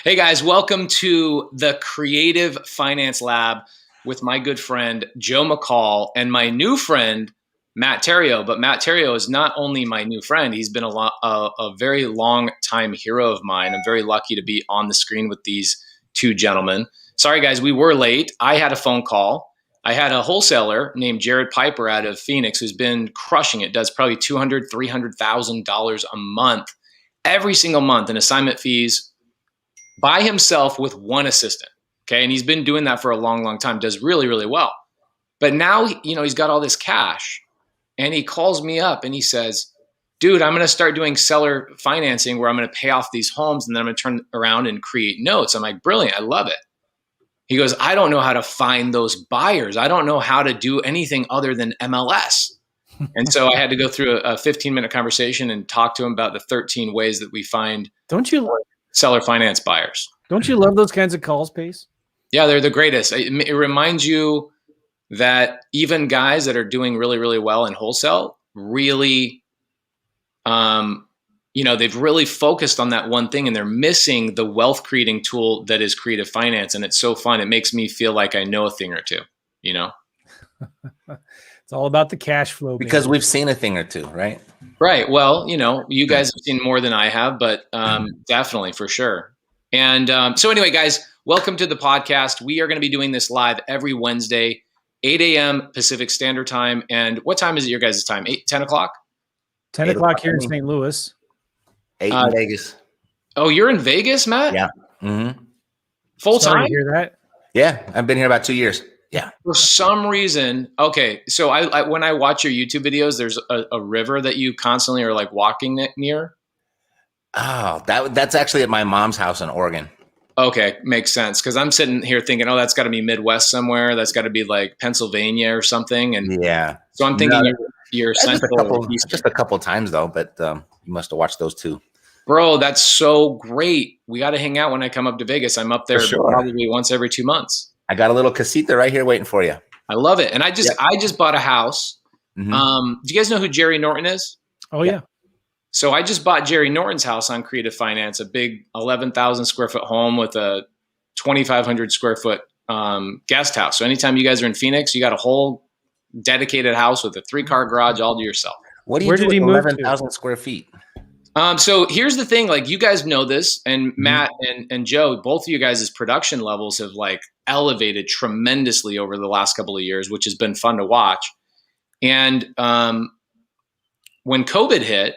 Hey guys, welcome to the Creative Finance Lab with my good friend Joe McCall and my new friend Matt Theriault. But Matt Theriault is not only my new friend; he's been a very long time hero of mine. I'm very lucky to be on the screen with these two gentlemen. Sorry guys, we were late. I had a phone call. I had a wholesaler named Jared Piper out of Phoenix who's been crushing it. Does probably $200,000, $300,000 a month. Every single month in assignment fees by himself with one assistant. Okay. And he's been doing that for a long, long time, does really, really well. But now, he's got all this cash and he calls me up and he says, dude, I'm going to start doing seller financing where I'm going to pay off these homes and then I'm going to turn around and create notes. I'm like, brilliant. I love it. He goes, I don't know how to find those buyers. I don't know how to do anything other than MLS. And so I had to go through a 15-minute conversation and talk to him about the 13 ways that we find seller finance buyers. Don't you love those kinds of calls, Pace? Yeah, they're the greatest. It reminds you that even guys that are doing really, really well in wholesale really, they've really focused on that one thing and they're missing the wealth creating tool that is creative finance. And it's so fun. It makes me feel like I know a thing or two, It's all about the cash flow. Because we've seen a thing or two, right? Right. Well, you guys have seen more than I have, but definitely for sure. And so anyway, guys, welcome to the podcast. We are going to be doing this live every Wednesday, 8 a.m. Pacific Standard Time. And what time is it your guys' time? 10 o'clock? 10 o'clock here in St. Louis. 8 in Vegas. Oh, you're in Vegas, Matt? Yeah. Mm-hmm. Full Sorry time? to hear that. Yeah. I've been here about 2 years. Yeah. For some reason, okay. So I when I watch your YouTube videos, there's a river that you constantly are like walking near. Oh, that's actually at my mom's house in Oregon. Okay, makes sense. Because I'm sitting here thinking, oh, that's got to be Midwest somewhere. That's got to be like Pennsylvania or something. And yeah. So I'm thinking you're central. Just a couple times though, but you must have watched those too. Bro, that's so great. We got to hang out when I come up to Vegas. I'm up there probably once every 2 months. I got a little casita right here waiting for you. I love it. And I just bought a house. Mm-hmm. Do you guys know who Jerry Norton is? Oh, yeah. So I just bought Jerry Norton's house on Creative Finance, a big 11,000 square foot home with a 2,500 square foot guest house. So anytime you guys are in Phoenix, you got a whole dedicated house with a 3-car garage all to yourself. What do you do with 11,000 square feet? So here's the thing, like you guys know this, and Matt and Joe, both of you guys' production levels have like elevated tremendously over the last couple of years, which has been fun to watch. And when COVID hit,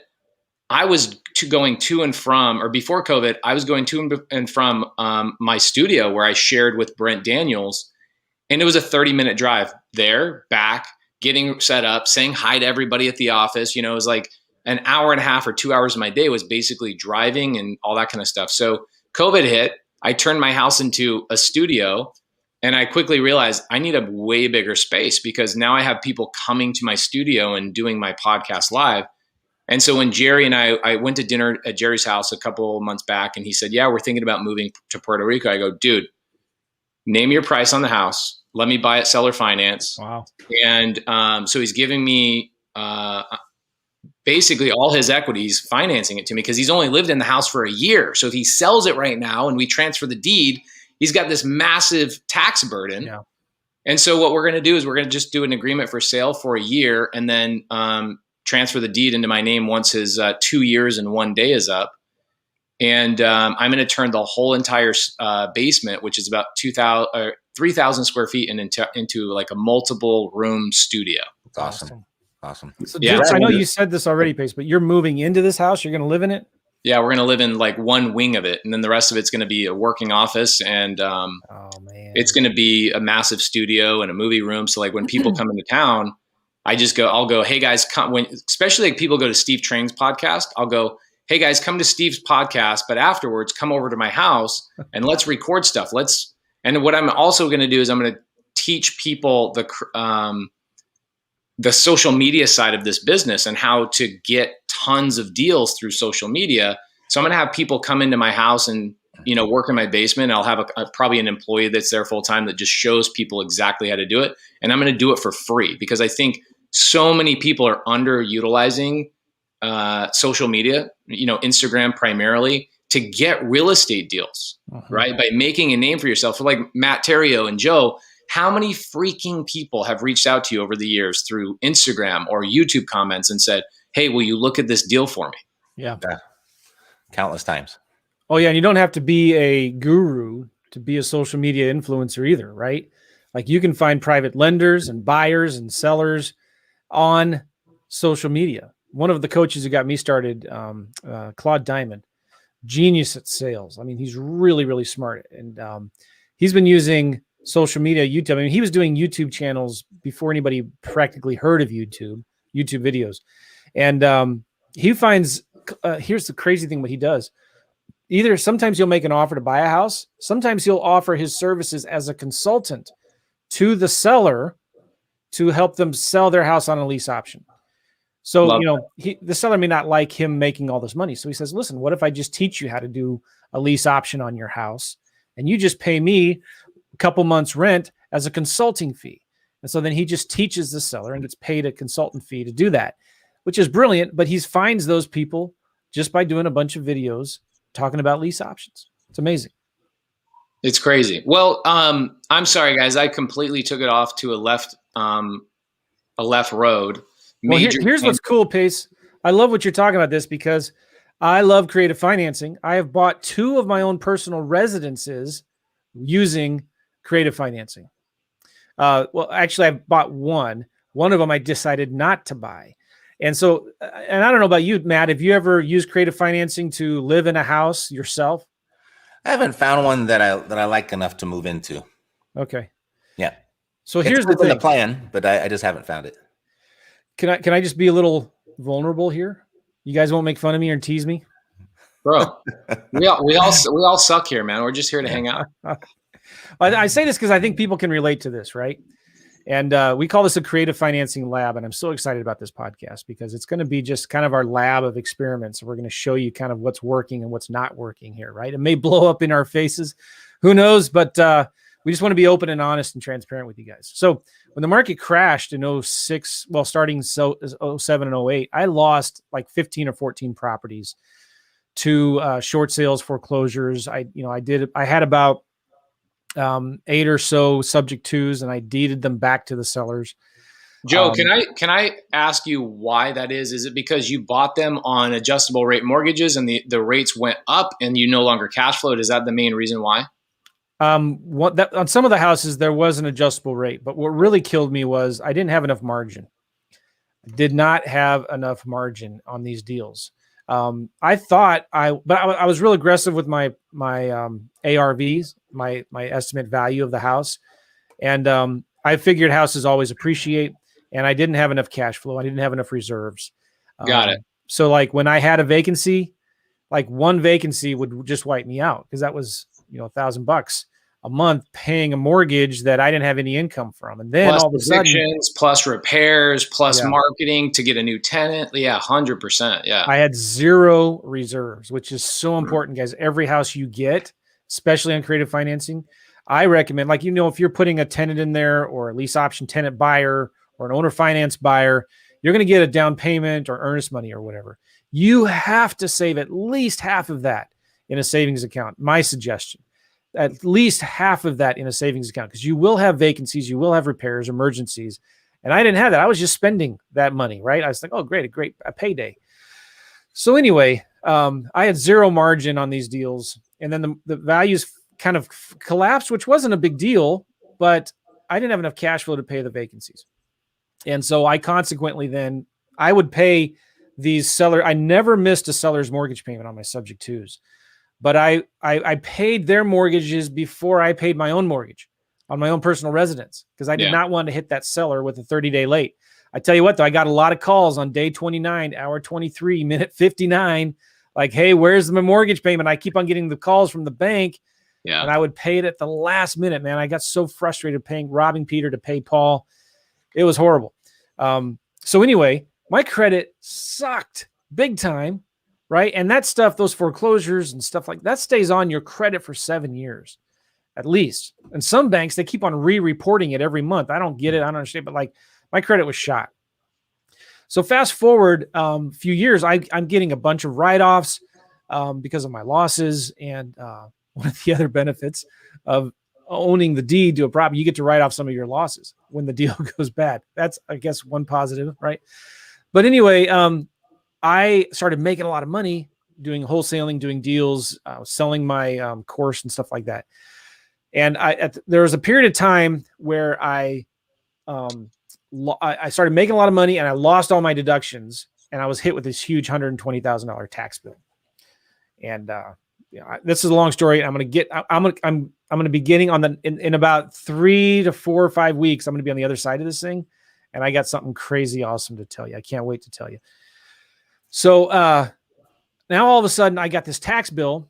I was going to and from, or before COVID, I was going to and from my studio where I shared with Brent Daniels, and it was a 30-minute drive there, back, getting set up, saying hi to everybody at the office. It was like an hour and a half or 2 hours of my day was basically driving and all that kind of stuff. So COVID hit, I turned my house into a studio and I quickly realized I need a way bigger space because now I have people coming to my studio and doing my podcast live. And so when Jerry and I went to dinner at Jerry's house a couple of months back and he said, yeah, we're thinking about moving to Puerto Rico. I go, dude, name your price on the house. Let me buy it seller finance. Wow. And so he's giving me basically all his equities, financing it to me because he's only lived in the house for a year. So if he sells it right now and we transfer the deed, he's got this massive tax burden. Yeah. And so what we're going to do is we're going to just do an agreement for sale for a year and then transfer the deed into my name once his 2 years and 1 day is up. And I'm going to turn the whole entire basement, which is about 3,000 square feet, and into like a multiple room studio. That's awesome. So yeah, I know you said this already, Pace, but you're moving into this house. You're going to live in it? Yeah, we're going to live in like one wing of it. And then the rest of it's going to be a working office. And it's going to be a massive studio and a movie room. So like when people come into town, I'll go, hey guys, come, especially like people go to Steve Trang's podcast, I'll go, hey guys, come to Steve's podcast, but afterwards come over to my house and let's record stuff. And what I'm also going to do is I'm going to teach people the social media side of this business and how to get tons of deals through social media. So I'm going to have people come into my house and, work in my basement. I'll have probably an employee that's there full time that just shows people exactly how to do it. And I'm going to do it for free because I think so many people are underutilizing social media, Instagram primarily, to get real estate deals, right? By making a name for yourself. So like Matt Theriault and Joe, how many freaking people have reached out to you over the years through Instagram or YouTube comments and said, hey, will you look at this deal for me? Yeah. Countless times. Oh yeah. And you don't have to be a guru to be a social media influencer either, right? Like you can find private lenders and buyers and sellers on social media. One of the coaches who got me started, Claude Diamond, genius at sales. I mean, he's really, really smart. And he's been using social media, YouTube. I mean, he was doing YouTube channels before anybody practically heard of YouTube videos. And he finds, here's the crazy thing, what he does. Either sometimes he'll make an offer to buy a house. Sometimes he'll offer his services as a consultant to the seller to help them sell their house on a lease option. So, the seller may not like him making all this money. So he says, listen, what if I just teach you how to do a lease option on your house and you just pay me a couple months rent as a consulting fee? And so then he just teaches the seller and gets paid a consultant fee to do that, which is brilliant. But he finds those people just by doing a bunch of videos talking about lease options. It's amazing. It's crazy. Well, I'm sorry, guys. I completely took it off to a left road. Well, here's what's cool, Pace. I love what you're talking about this because I love creative financing. I have bought 2 of my own personal residences using creative financing. Well, actually, I've bought one. One of them I decided not to buy. And so, and I don't know about you, Matt, have you ever used creative financing to live in a house yourself? I haven't found one that I like enough to move into. Okay. Yeah. So here's the thing. The plan, but I just haven't found it. Can I just be a little vulnerable here? You guys won't make fun of me or tease me, bro. we all suck here, man. We're just here to hang out. I say this because I think people can relate to this, right? And we call this a creative financing lab, and I'm so excited about this podcast because it's going to be just kind of our lab of experiments. We're going to show you kind of what's working and what's not working here, right? It may blow up in our faces, who knows? But we just want to be open and honest and transparent with you guys. So when the market crashed in 06, well, starting 07 and 08, I lost like 15 or 14 properties to short sales, foreclosures. I had about 8 or so subject twos, and I deeded them back to the sellers. Joe, can I ask you why that is? Is it because you bought them on adjustable rate mortgages and the rates went up and you no longer cash flowed? Is that the main reason why? On some of the houses there was an adjustable rate, but what really killed me was I didn't have enough margin. I did not have enough margin on these deals. I thought I was real aggressive with my ARVs, my estimate value of the house. And I figured houses always appreciate, and I didn't have enough cash flow. I didn't have enough reserves. Got it. So like when I had a vacancy, like one vacancy would just wipe me out because that was, $1,000 a month paying a mortgage that I didn't have any income from. And then plus all of a sudden, evictions, plus repairs, plus marketing to get a new tenant. Yeah, 100%. Yeah. I had 0 reserves, which is so important, guys. Every house you get, especially on creative financing, I recommend, if you're putting a tenant in there or a lease option tenant buyer or an owner finance buyer, you're going to get a down payment or earnest money or whatever. You have to save at least half of that in a savings account. My suggestion, at least half of that in a savings account, because you will have vacancies, you will have repairs, emergencies. And I didn't have that. I was just spending that money, right? I was like, oh, great, a payday. So anyway, I had 0 margin on these deals. And then the values kind of collapsed, which wasn't a big deal, but I didn't have enough cash flow to pay the vacancies. And so I consequently then, I would pay these seller. I never missed a seller's mortgage payment on my subject twos, but I paid their mortgages before I paid my own mortgage on my own personal residence because I did not want to hit that seller with a 30-day late. I tell you what, though, I got a lot of calls on day 29, hour 23, minute 59, like, hey, where's my mortgage payment? I keep on getting the calls from the bank. Yeah. And I would pay it at the last minute, man. I got so frustrated robbing Peter to pay Paul. It was horrible. So anyway, my credit sucked big time, right? And that stuff, those foreclosures and stuff like that stays on your credit for 7 years at least. And some banks, they keep on re-reporting it every month. I don't get it. I don't understand. But like my credit was shot. So fast forward a few years, I'm getting a bunch of write-offs because of my losses. And one of the other benefits of owning the deed to a property, you get to write off some of your losses when the deal goes bad. That's, I guess, one positive, right? But anyway, I started making a lot of money doing wholesaling, doing deals, selling my course and stuff like that. And there was a period of time where I started making a lot of money and I lost all my deductions, and I was hit with this huge $120,000 tax bill. And this is a long story. I'm going to be getting on in about 3 to 4 or 5 weeks. I'm going to be on the other side of this thing, and I got something crazy awesome to tell you. I can't wait to tell you. So now all of a sudden I got this tax bill,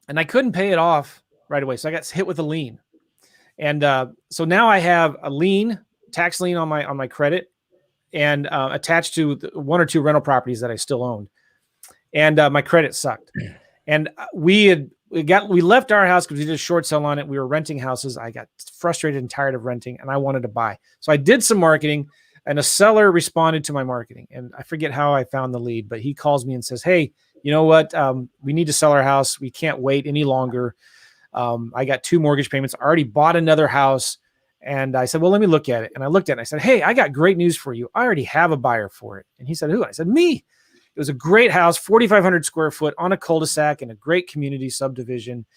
and I couldn't pay it off right away. So I got hit with a lien, and so now I have a tax lien on my credit, and attached to 1 or 2 rental properties that I still owned, and my credit sucked. And we left our house because we did a short sale on it. We were renting houses. I got frustrated and tired of renting, and I wanted to buy. So I did some marketing, and a seller responded to my marketing. And I forget how I found the lead, but he calls me and says, "Hey, you know what? We need to sell our house. We can't wait any longer. I got 2 mortgage payments. I already bought another house." And I said, "Well, let me look at it." And I looked at it and I said, "Hey, I got great news for you. I already have a buyer for it." And he said, "Who?" I said, "Me." It was a great house, 4,500 square foot on a cul-de-sac in a great community subdivision.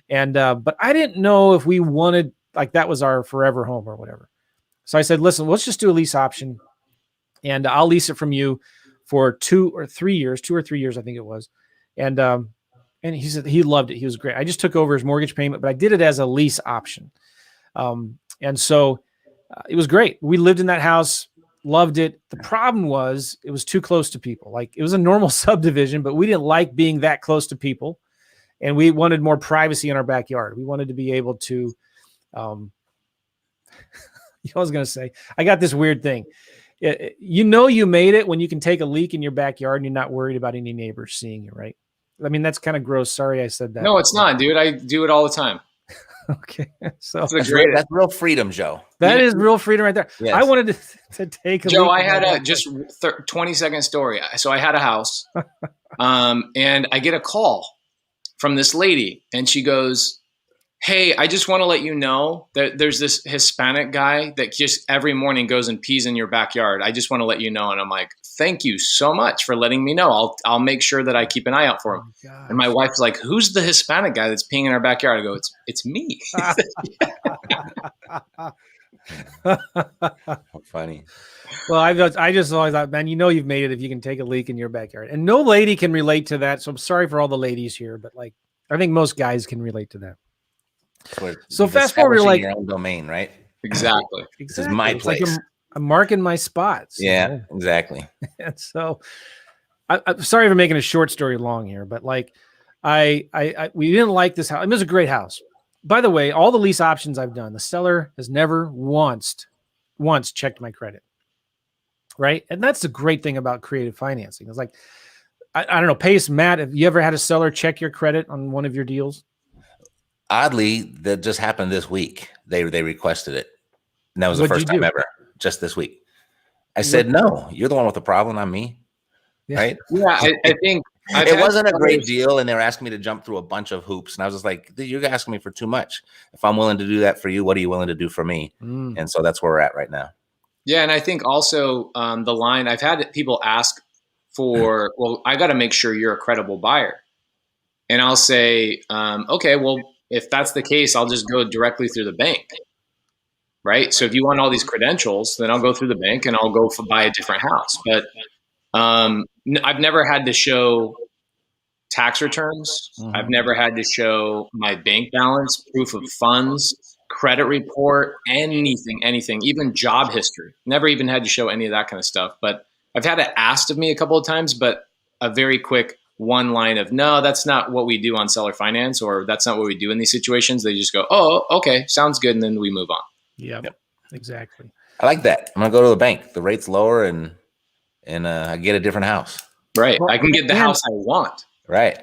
And, but I didn't know if we wanted, like, that was our forever home or whatever. So I said, "Listen, let's just do a lease option, and I'll lease it from you for 2 or 3 years, 2 or 3 years, I think it was." And he said he loved it. He was great. I just took over his mortgage payment, but I did it as a lease option. And so it was great. We lived in that house. Loved it. The problem was it was too close to people. Like, it was a normal subdivision, but we didn't like being that close to people. And we wanted more privacy in our backyard. We wanted to be able to, I was going to say, I got this weird thing. You made it when you can take a leak in your backyard and you're not worried about any neighbors seeing you, right? I mean, that's kind of gross. Sorry I said that. No, it's not, dude. I do it all the time. Okay. So That's real freedom, Joe. That is real freedom right there. Yes. I wanted to take a Joe, leak. I had a just 20-second story. So I had a house, and I get a call from this lady, and she goes, "Hey, I just want to let you know that there's this Hispanic guy that just every morning goes and pees in your backyard. I just want to let you know." And I'm like, "Thank you so much for letting me know. I'll make sure that I keep an eye out for him." Oh, and my wife's like, "Who's the Hispanic guy that's peeing in our backyard?" I go, It's me." Funny. Well, I just always thought, man, you've made it if you can take a leak in your backyard. And no lady can relate to that. So I'm sorry for all the ladies here, but like, I think most guys can relate to that. So fast forward, you're like, your own domain, right? Exactly. This is my place. Like I'm marking my spots. Yeah, exactly. And so I'm sorry for making a short story long here, but like we didn't like this house. It was a great house. By the way, all the lease options I've done, the seller has never once checked my credit. Right. And that's the great thing about creative financing. It's like, I don't know, Pace, Matt, have you ever had a seller check your credit on one of your deals? Oddly, that just happened this week. They requested it. And that was the first time ever, just this week. I said, "No, you're the one with the problem, not me." Yeah. Right? Yeah, I think it wasn't a great deal, and they were asking me to jump through a bunch of hoops, and I was just like, "You're asking me for too much. If I'm willing to do that for you, what are you willing to do for me?" And so that's where we're at right now. Yeah, and I think also the line, I've had people ask for, "Well, I got to make sure you're a credible buyer," and I'll say, "Okay, well, if that's the case, I'll just go directly through the bank." Right. So if you want all these credentials, then I'll go through the bank and I'll go buy a different house. But I've never had to show tax returns. Mm-hmm. I've never had to show my bank balance, proof of funds, credit report, anything, even job history. Never even had to show any of that kind of stuff. But I've had it asked of me a couple of times, but a very quick one line of, "No, that's not what we do on seller finance," or "That's not what we do in these situations." They just go, "Oh, okay, sounds good." And then we move on. Yep, exactly. I like that. I'm gonna go to the bank. The rate's lower, and I get a different house. Right. I can get the house I want. Right.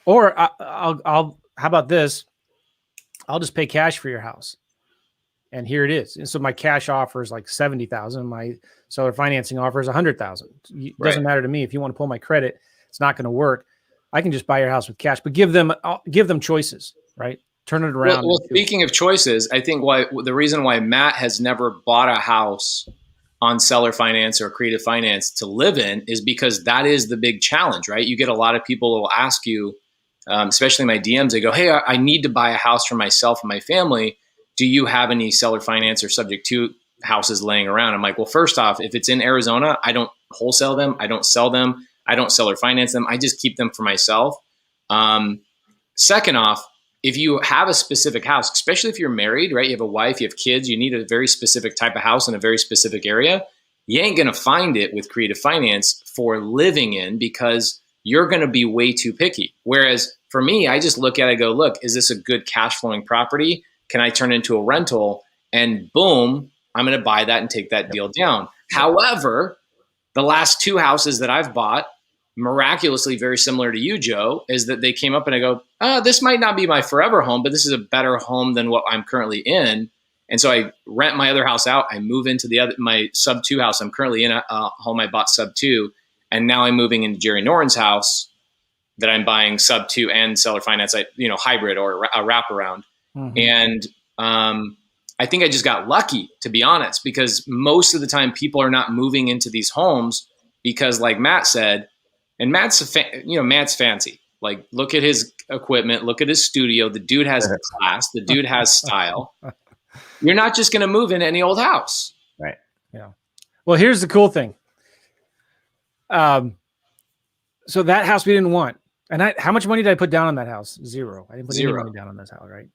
Or I'll how about this? I'll just pay cash for your house. And here it is. And so my cash offer is like 70,000. My seller financing offer is 100,000. It doesn't matter to me. If you want to pull my credit, it's not going to work. I can just buy your house with cash, but give them choices, right? Turn it around. Well, speaking of choices, I think the reason why Matt has never bought a house on seller finance or creative finance to live in is because that is the big challenge, right? You get a lot of people who will ask you, especially my DMs, they go, hey, I need to buy a house for myself and my family. Do you have any seller finance or subject to houses laying around? I'm like, well, first off, if it's in Arizona, I don't wholesale them. I don't sell them. I don't seller finance them. I just keep them for myself. Second off, if you have a specific house, especially if you're married, right? You have a wife, you have kids, you need a very specific type of house in a very specific area. You ain't going to find it with creative finance for living in because you're going to be way too picky. Whereas for me, I just look at it and go, look, is this a good cash flowing property? Can I turn it into a rental? And boom, I'm going to buy that and take that deal down. However, the last 2 houses that I've bought, miraculously very similar to you, Joe, is that they came up and I go, this might not be my forever home, but this is a better home than what I'm currently in. And so I rent my other house out. I move into my sub 2 house. I'm currently in a home I bought sub 2. And now I'm moving into Jerry Noren's house that I'm buying sub 2 and seller finance, hybrid or a wraparound. Mm-hmm. And I think I just got lucky, to be honest, because most of the time people are not moving into these homes because, like Matt said, and Matt's fancy. Like, look at his equipment, look at his studio. The dude has class. The dude has style. You're not just going to move in any old house. Right. Yeah. Well, here's the cool thing. So that house we didn't want. And how much money did I put down on that house? 0. I didn't put any money down on this house, right?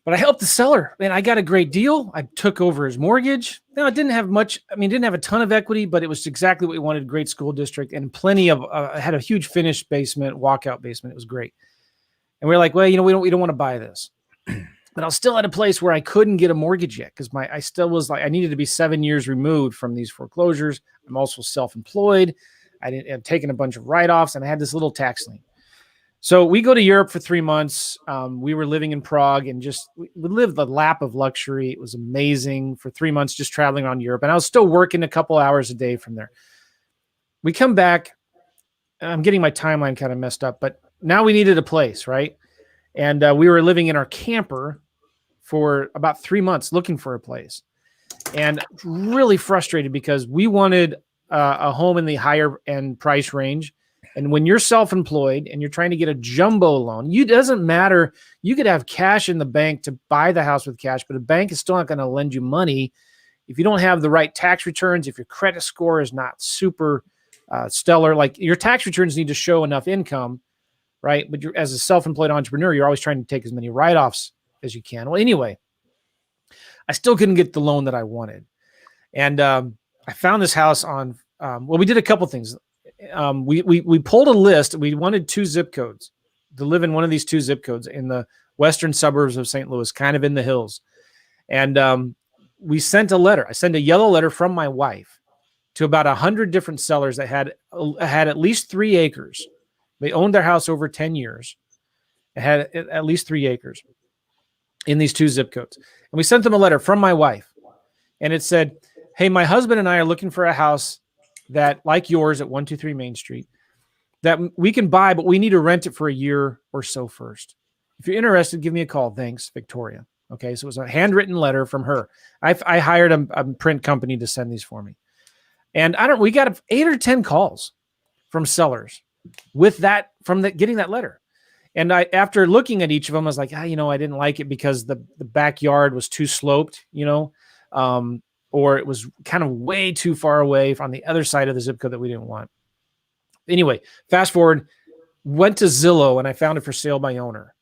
But I helped the seller, and I got a great deal. I took over his mortgage. No, it didn't have much. I mean, it didn't have a ton of equity, but it was exactly what we wanted. Great school district and plenty of, had a huge finished basement, walkout basement. It was great. And we were like, well, we don't want to buy this. But I was still at a place where I couldn't get a mortgage yet because I still was like, I needed to be 7 years removed from these foreclosures. I'm also self-employed. I'd taken a bunch of write-offs and I had this little tax lien. So we go to Europe for 3 months. We were living in Prague and we lived the lap of luxury. It was amazing for 3 months, just traveling around Europe. And I was still working a couple hours a day from there. We come back. I'm getting my timeline kind of messed up, but now we needed a place, right? And we were living in our camper for about 3 months looking for a place. And really frustrated because we wanted a home in the higher end price range. And when you're self-employed and you're trying to get a jumbo loan, it doesn't matter. You could have cash in the bank to buy the house with cash, but a bank is still not going to lend you money if you don't have the right tax returns, if your credit score is not super stellar. Like, your tax returns need to show enough income, right? But as a self-employed entrepreneur, you're always trying to take as many write-offs as you can. Well, anyway, I still couldn't get the loan that I wanted. And I found this house on, we did a couple things. We pulled a list. We wanted 2 zip codes to live in one of these 2 zip codes in the western suburbs of St. Louis, kind of in the hills. And we sent a letter. I sent a yellow letter from my wife to about 100 different sellers that had at least 3 acres. They owned their house over 10 years. It had at least 3 acres in these 2 zip codes. And we sent them a letter from my wife. And it said, hey, my husband and I are looking for a house that, like yours at 123 Main Street, that we can buy, but we need to rent it for a year or so first. If you're interested, give me a call. Thanks, Victoria. Okay, so it was a handwritten letter from her. I hired a print company to send these for me. And we got 8 or 10 calls from sellers with that, getting that letter. And after looking at each of them, I was like, I didn't like it because the backyard was too sloped, or it was kind of way too far away from the other side of the zip code that we didn't want. Anyway, fast forward, went to Zillow and I found it for sale by owner.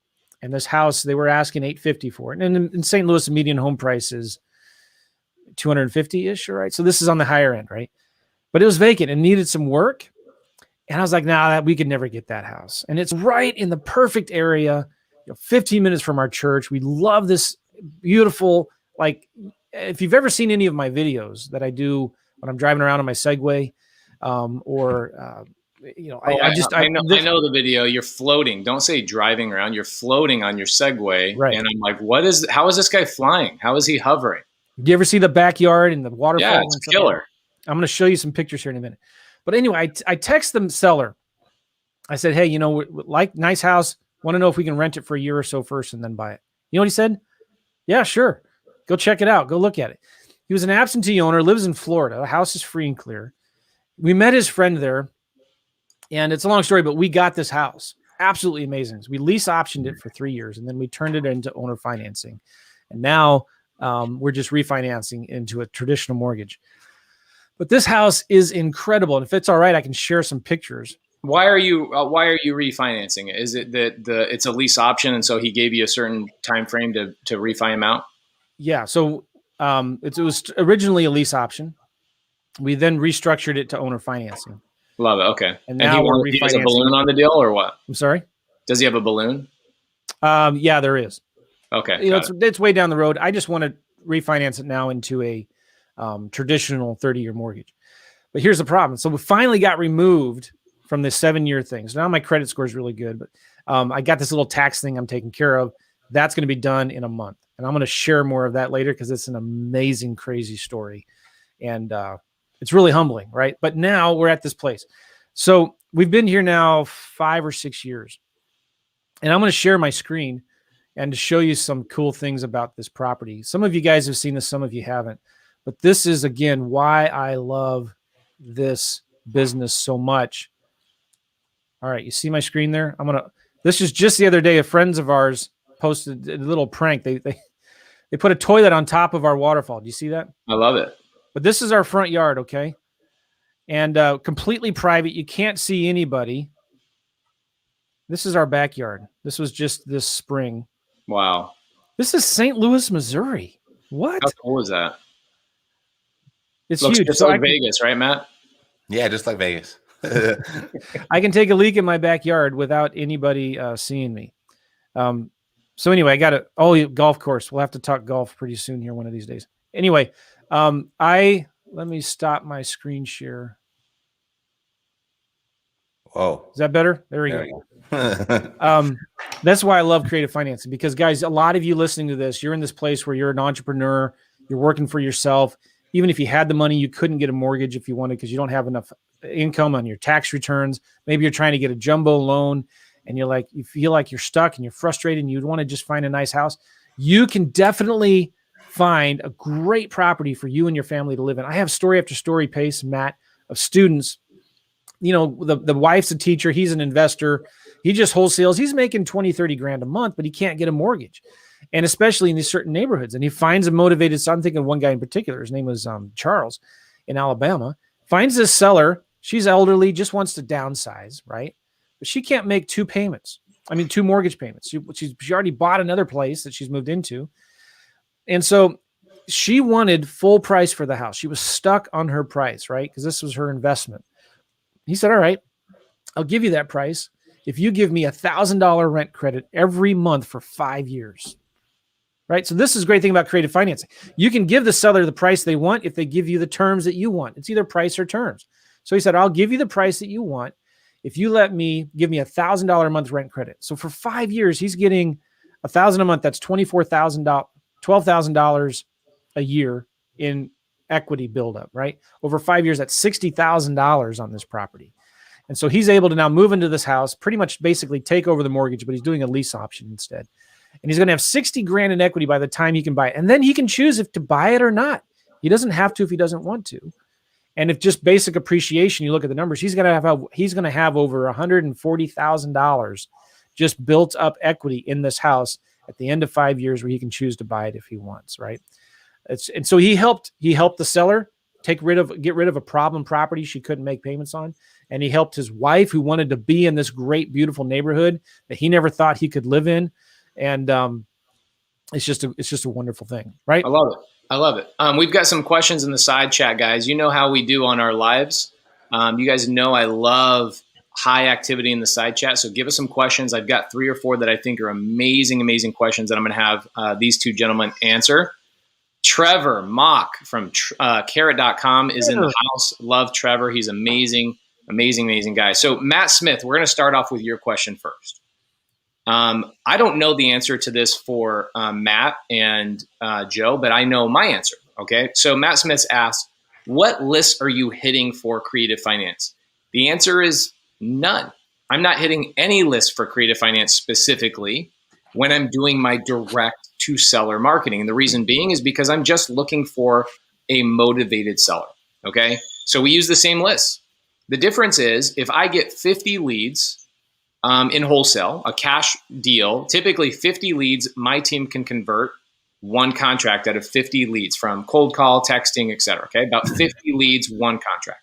And this house, they were asking $850 for it. And in St. Louis, the median home price is $250-ish, right? So this is on the higher end, right? But it was vacant and needed some work. And I was like, we could never get that house. And it's right in the perfect area, 15 minutes from our church. We love this beautiful, if you've ever seen any of my videos that I do when I'm driving around on my Segway, or I know the video. You're floating. Don't say driving around. You're floating on your Segway. Right. And I'm like, how is this guy flying? How is he hovering? Do you ever see the backyard and the waterfall? Yeah, it's killer. I'm going to show you some pictures here in a minute. But anyway, I text the seller. I said, hey, like nice house. Want to know if we can rent it for a year or so first and then buy it. You know what he said? Yeah, sure. Go check it out. Go look at it. He was an absentee owner, lives in Florida. The house is free and clear. We met his friend there, and it's a long story, but we got this house. Absolutely amazing. So we lease optioned it for 3 years, and then we turned it into owner financing. And now we're just refinancing into a traditional mortgage. But this house is incredible. And if it's all right, I can share some pictures. Why are you refinancing it? Is it that it's a lease option, and so he gave you a certain time frame to refi him out? Yeah. So it was originally a lease option. We then restructured it to owner financing. Love it. Okay. And now he has a balloon on the deal, or what? I'm sorry? Does he have a balloon? Yeah, there is. Okay. It's way down the road. I just want to refinance it now into a traditional 30-year mortgage. But here's the problem. So we finally got removed from this 7-year thing. So now my credit score is really good, but I got this little tax thing I'm taking care of. That's going to be done in a month. And I'm going to share more of that later because it's an amazing, crazy story. And it's really humbling, right? But now we're at this place. So we've been here now 5 or 6 years. And I'm going to share my screen and to show you some cool things about this property. Some of you guys have seen this, some of you haven't. But this is, again, why I love this business so much. All right, you see my screen there? This is just the other day, friends of ours posted a little prank. They put a toilet on top of our waterfall. Do you see that? I love it. But this is our front yard, okay? And completely private. You can't see anybody. This is our backyard. This was just this spring. Wow. This is St. Louis, Missouri. What? How cool is that? It's Looks huge. just like Vegas, right, Matt? Yeah, just like Vegas. I can take a leak in my backyard without anybody seeing me. So anyway, I got golf course. We'll have to talk golf pretty soon here one of these days. Anyway, let me stop my screen share. Oh, is that better? There we go. That's why I love creative financing, because guys, a lot of you listening to this, you're in this place where you're an entrepreneur, you're working for yourself. Even if you had the money, you couldn't get a mortgage if you wanted, because you don't have enough income on your tax returns. Maybe you're trying to get a jumbo loan and you feel like you're stuck and you're frustrated and you'd want to just find a nice house. You can definitely find a great property for you and your family to live in. I have story after story, Pace, Matt, of students. The wife's a teacher. He's an investor. He just wholesales. He's making 20, 30 grand a month, but he can't get a mortgage. And especially in these certain neighborhoods. And he finds a motivated, so I'm thinking of one guy in particular. His name was Charles in Alabama. Finds this seller. She's elderly, just wants to downsize, right? But she can't make two mortgage payments. She already bought another place that she's moved into. And so she wanted full price for the house. She was stuck on her price, right? Because this was her investment. He said, all right, I'll give you that price if you give me $1,000 rent credit every month for 5 years. Right. So this is a great thing about creative financing. You can give the seller the price they want if they give you the terms that you want. It's either price or terms. So he said, I'll give you the price that you want if you give me $1,000 a month rent credit. So for 5 years, he's getting $1,000 a month. That's $12,000 a year in equity buildup, right? Over 5 years, that's $60,000 on this property. And so he's able to now move into this house, pretty much basically take over the mortgage, but he's doing a lease option instead. And he's going to have 60 grand in equity by the time he can buy it. And then he can choose if to buy it or not. He doesn't have to if he doesn't want to. And if just basic appreciation, you look at the numbers, he's going to have over $140,000 just built up equity in this house at the end of 5 years, where he can choose to buy it if he wants, right? And so he helped the seller get rid of a problem property she couldn't make payments on. And he helped his wife, who wanted to be in this great, beautiful neighborhood that he never thought he could live in. And it's just a wonderful thing, right? I love it. We've got some questions in the side chat, guys. You know how we do on our lives. You guys know I love high activity in the side chat. So give us some questions. I've got 3 or 4 that I think are amazing, amazing questions that I'm going to have these two gentlemen answer. Trevor Mock from carrot.com is in the house. Love Trevor. He's amazing. Amazing guy. So Matt Smith, we're going to start off with your question first. I don't know the answer to this for Matt and Joe, but I know my answer. Okay. So Matt Smith asked, what lists are you hitting for creative finance? The answer is none. I'm not hitting any list for creative finance specifically when I'm doing my direct to seller marketing. And the reason being is because I'm just looking for a motivated seller. Okay. So we use the same list. The difference is if I get 50 leads in wholesale, a cash deal, typically 50 leads, my team can convert one contract out of 50 leads from cold call, texting, et cetera. Okay. About 50 leads, one contract.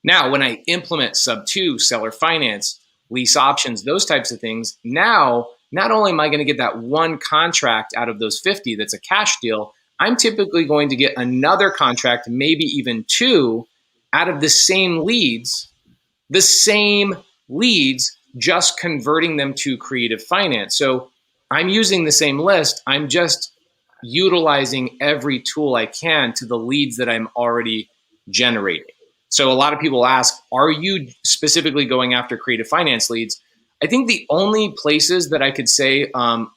Now, when I implement sub 2, seller finance, lease options, those types of things, now, not only am I going to get that one contract out of those 50 that's a cash deal, I'm typically going to get another contract, maybe even 2 out of the same leads, just converting them to creative finance. So I'm using the same list. I'm just utilizing every tool I can to the leads that I'm already generating. So a lot of people ask, are you specifically going after creative finance leads? I think the only places that I could say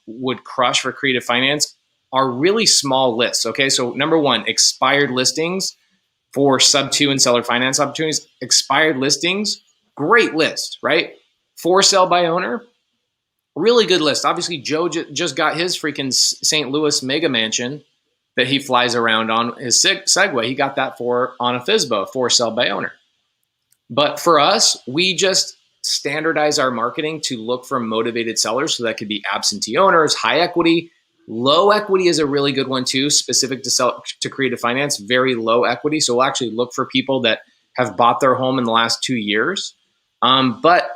would crush for creative finance are really small lists. Okay, so number one, expired listings for sub 2 and seller finance opportunities. Expired listings, great list, right? For sale by owner, really good list. Obviously, Joe just got his freaking St. Louis mega mansion that he flies around on his Segway. He got that on a FSBO, for sale by owner. But for us, we just standardize our marketing to look for motivated sellers. So that could be absentee owners, high equity. Low equity is a really good one too, specific to creative finance, very low equity. So we'll actually look for people that have bought their home in the last 2 years. But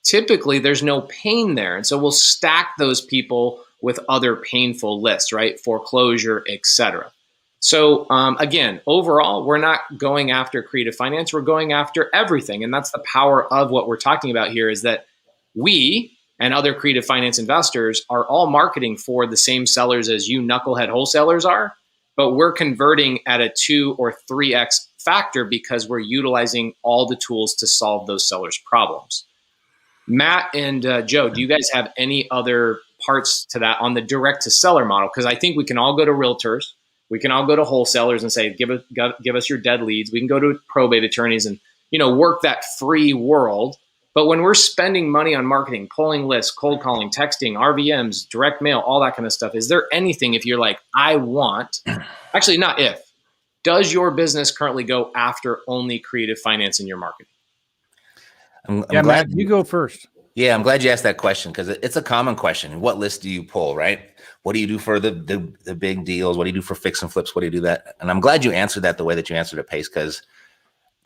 typically there's no pain there. And so we'll stack those people with other painful lists, right? Foreclosure, et cetera. So again, overall, we're not going after creative finance. We're going after everything. And that's the power of what we're talking about here, is that we and other creative finance investors are all marketing for the same sellers as you knucklehead wholesalers are, but we're converting at a 2 or 3x factor because we're utilizing all the tools to solve those sellers' problems. Matt and Joe, do you guys have any other parts to that on the direct to seller model? Because I think we can all go to realtors, we can all go to wholesalers and say, give us your dead leads. We can go to probate attorneys and work that free world. But when we're spending money on marketing, pulling lists, cold calling, texting, RVMs, direct mail, all that kind of stuff, is there anything, if you're like, actually not if, does your business currently go after only creative finance in your marketing? I'm glad Matt, you go first. Yeah, I'm glad you asked that question because it's a common question. What list do you pull, right? What do you do for the big deals? What do you do for fix and flips? What do you do that? And I'm glad you answered that the way that you answered it, Pace, because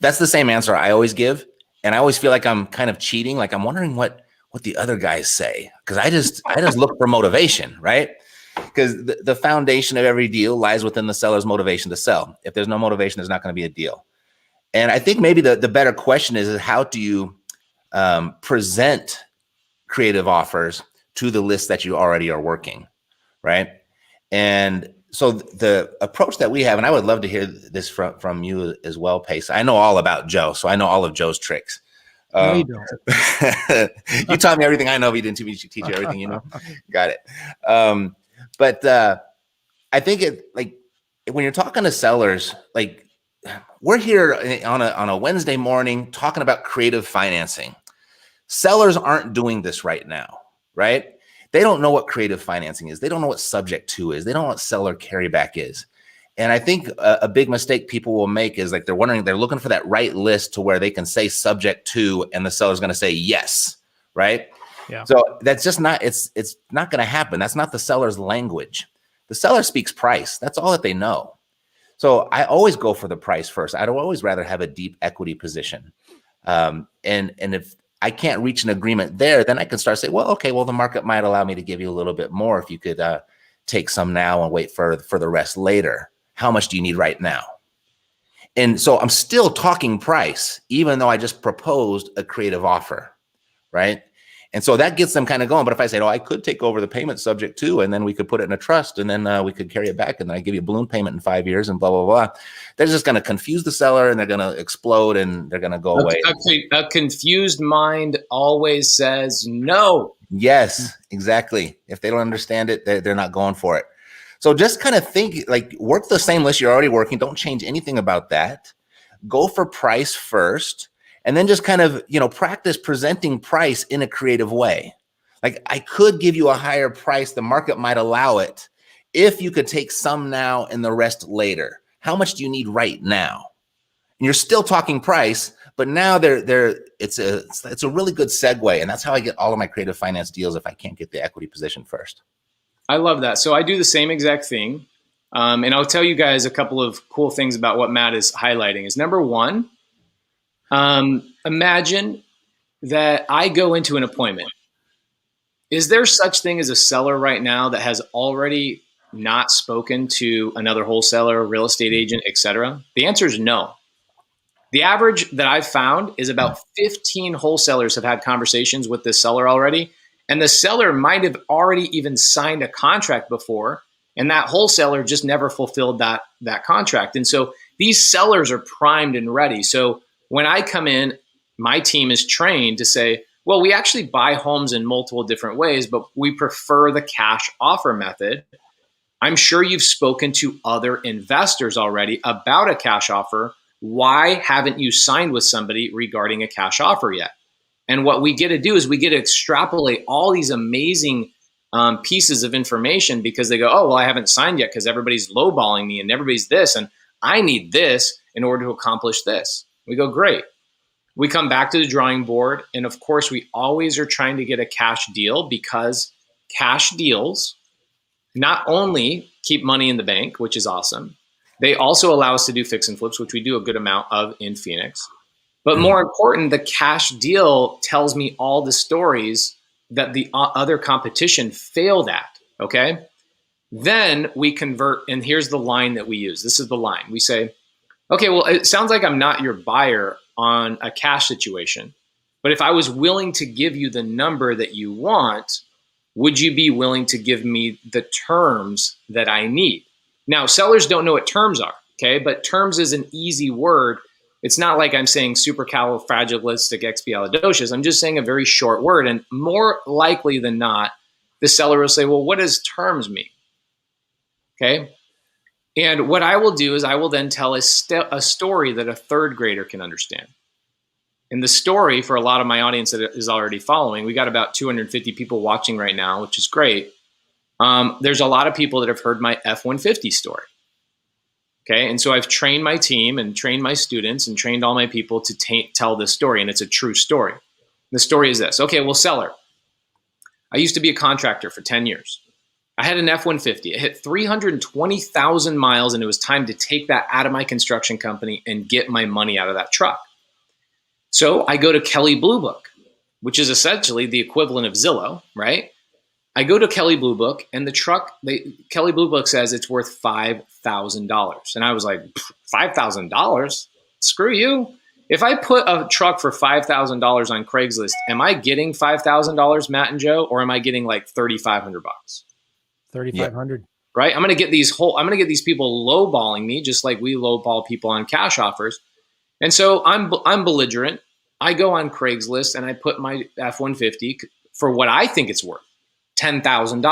that's the same answer I always give. And I always feel like I'm kind of cheating. Like I'm wondering what the other guys say, because I just look for motivation, right? Because the foundation of every deal lies within the seller's motivation to sell. If there's no motivation, there's not going to be a deal. And I think maybe the better question is how do you present creative offers to the list that you already are working, right? And so the approach that we have, and I would love to hear this from you as well, Pace. I know all about Joe, so I know all of Joe's tricks. No, you don't. You taught me everything I know, but you didn't teach you everything you know. Got it. But I think when you're talking to sellers, like we're here on a Wednesday morning talking about creative financing. Sellers aren't doing this right now, right? They don't know what creative financing is. They don't know what subject to is. They don't know what seller carryback is. And I think a big mistake people will make is like they're looking for that right list to where they can say subject to, and the seller's going to say yes, right? Yeah. So that's just not, it's not going to happen. That's not the seller's language. The seller speaks price. That's all that they know. So I always go for the price first. I'd always rather have a deep equity position. And if I can't reach an agreement there, then I can start saying, well, the market might allow me to give you a little bit more if you could take some now and wait for the rest later. How much do you need right now? And so I'm still talking price, even though I just proposed a creative offer, right? And so that gets them kind of going. But if I say, oh, I could take over the payment subject too, and then we could put it in a trust, and then we could carry it back, and then I give you a balloon payment in 5 years, and blah, blah, blah. They're just going to confuse the seller, and they're going to explode, and they're going to go away. A confused mind always says no. Yes, exactly. If they don't understand it, they're not going for it. So just kind of think, like, work the same list you're already working. Don't change anything about that. Go for price first, and then just kind of, practice presenting price in a creative way. Like, I could give you a higher price. The market might allow it if you could take some now and the rest later. How much do you need right now? And you're still talking price, but now it's a really good segue. And that's how I get all of my creative finance deals if I can't get the equity position first. I love that. So I do the same exact thing. And I'll tell you guys a couple of cool things about what Matt is highlighting. Is number one, imagine that I go into an appointment. Is there such thing as a seller right now that has already not spoken to another wholesaler, real estate agent, etc.? The answer is no. The average that I've found is about 15 wholesalers have had conversations with this seller already. And the seller might have already even signed a contract before, and that wholesaler just never fulfilled that contract. And so these sellers are primed and ready. So when I come in, my team is trained to say, well, we actually buy homes in multiple different ways, but we prefer the cash offer method. I'm sure you've spoken to other investors already about a cash offer. Why haven't you signed with somebody regarding a cash offer yet? And what we get to do is we get to extrapolate all these amazing pieces of information, because they go, oh, well, I haven't signed yet because everybody's lowballing me and everybody's this, and I need this in order to accomplish this. We go, great. We come back to the drawing board. And of course, we always are trying to get a cash deal, because cash deals not only keep money in the bank, which is awesome, they also allow us to do fix and flips, which we do a good amount of in Phoenix. But more important, the cash deal tells me all the stories that the other competition failed at, okay? Then we convert, and here's the line that we use. This is the line. We say, okay, well, it sounds like I'm not your buyer on a cash situation, but if I was willing to give you the number that you want, would you be willing to give me the terms that I need? Now, sellers don't know what terms are, okay? But terms is an easy word. It's not like I'm saying supercalifragilisticexpialidocious. I'm just saying a very short word. And more likely than not, the seller will say, well, what does terms mean? Okay. And what I will do is I will then tell a story that a third grader can understand. And the story, for a lot of my audience that is already following, we got about 250 people watching right now, which is great. There's a lot of people that have heard my F-150 story. Okay, and so I've trained my team and trained my students and trained all my people to tell this story, and it's a true story. The story is this. Okay, well, seller, I used to be a contractor for 10 years. I had an F-150. It hit 320,000 miles, and it was time to take that out of my construction company and get my money out of that truck. So I go to Kelley Blue Book, which is essentially the equivalent of Zillow, right? I go to Kelley Blue Book, and the truck, Kelley Blue Book says it's worth $5,000. And I was like, $5,000? Screw you. If I put a truck for $5,000 on Craigslist, am I getting $5,000, Matt and Joe, or am I getting like $3,500? $3,500. Right? I'm going to get these people lowballing me, just like we lowball people on cash offers. And so I'm belligerent. I go on Craigslist and I put my F-150 for what I think it's worth. $10,000.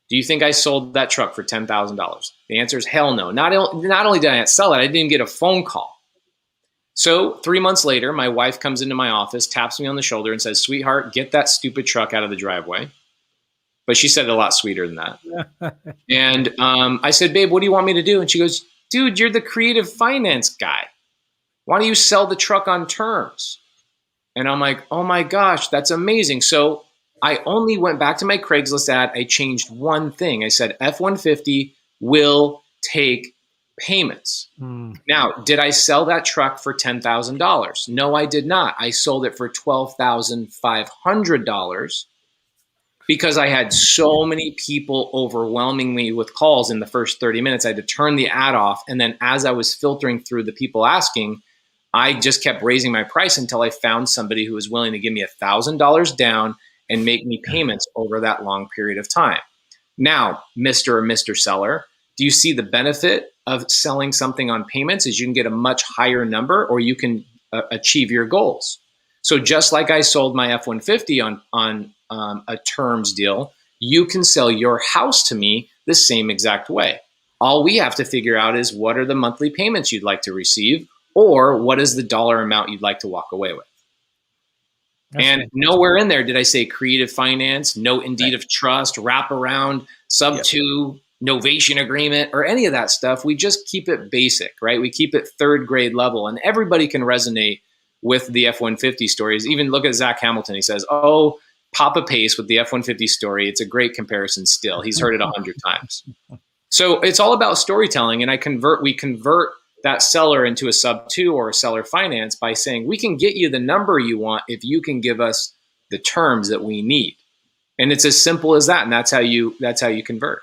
Do you think I sold that truck for $10,000? The answer is hell no. Not only did I not sell it, I didn't even get a phone call. So 3 months later, my wife comes into my office, taps me on the shoulder and says, sweetheart, get that stupid truck out of the driveway. But she said it a lot sweeter than that. And I said, babe, what do you want me to do? And she goes, dude, you're the creative finance guy. Why don't you sell the truck on terms? And I'm like, oh my gosh, that's amazing. So I only went back to my Craigslist ad. I changed one thing. I said F-150 will take payments. Now, did I sell that truck for $10,000? No, I did not. I sold it for $12,500 because I had so many people overwhelming me with calls in the first 30 minutes. I had to turn the ad off. And then as I was filtering through the people asking, I just kept raising my price until I found somebody who was willing to give me $1,000 down and make me payments over that long period of time. Now, Mr. or Mr. Seller, do you see the benefit of selling something on payments? Is you can get a much higher number, or you can achieve your goals. So just like I sold my F-150 on a terms deal, you can sell your house to me the same exact way. All we have to figure out is what are the monthly payments you'd like to receive, or what is the dollar amount you'd like to walk away with. And nowhere in there did I say creative finance, no indeed of trust, wraparound, sub-2, novation agreement, or any of that stuff. We just keep it basic, right? We keep it third grade level, and everybody can resonate with the F-150 stories. Even look at Zach Hamilton. He says, oh, Papa Pace with the F-150 story. It's a great comparison still. He's heard it 100 times. So it's all about storytelling, and we convert that seller into a sub-2 or a seller finance by saying, we can get you the number you want if you can give us the terms that we need. And it's as simple as that. And that's how you convert.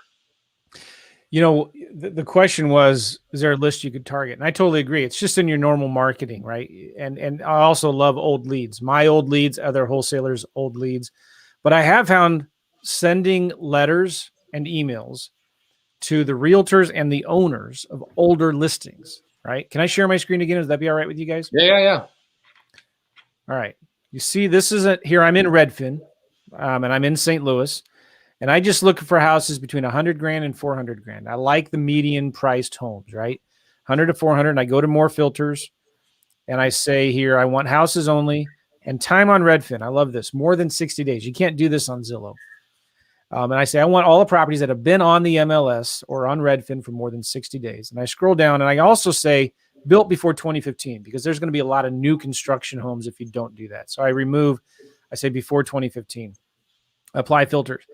You know, the question was, is there a list you could target? And I totally agree. It's just in your normal marketing, right? And I also love old leads, my old leads, other wholesalers' old leads. But I have found sending letters and emails to the realtors and the owners of older listings, right? Can I share my screen again? Would that be all right with you guys? Yeah. All right. You see, this isn't here. I'm in Redfin, and I'm in St. Louis, and I just look for houses between 100 grand and 400 grand. I like the median priced homes, right? 100 to 400. And I go to more filters, and I say here, I want houses only, and time on Redfin. I love this. More than 60 days. You can't do this on Zillow. And I say, I want all the properties that have been on the MLS or on Redfin for more than 60 days. And I scroll down, and I also say built before 2015, because there's going to be a lot of new construction homes if you don't do that. So I say before 2015, apply filters.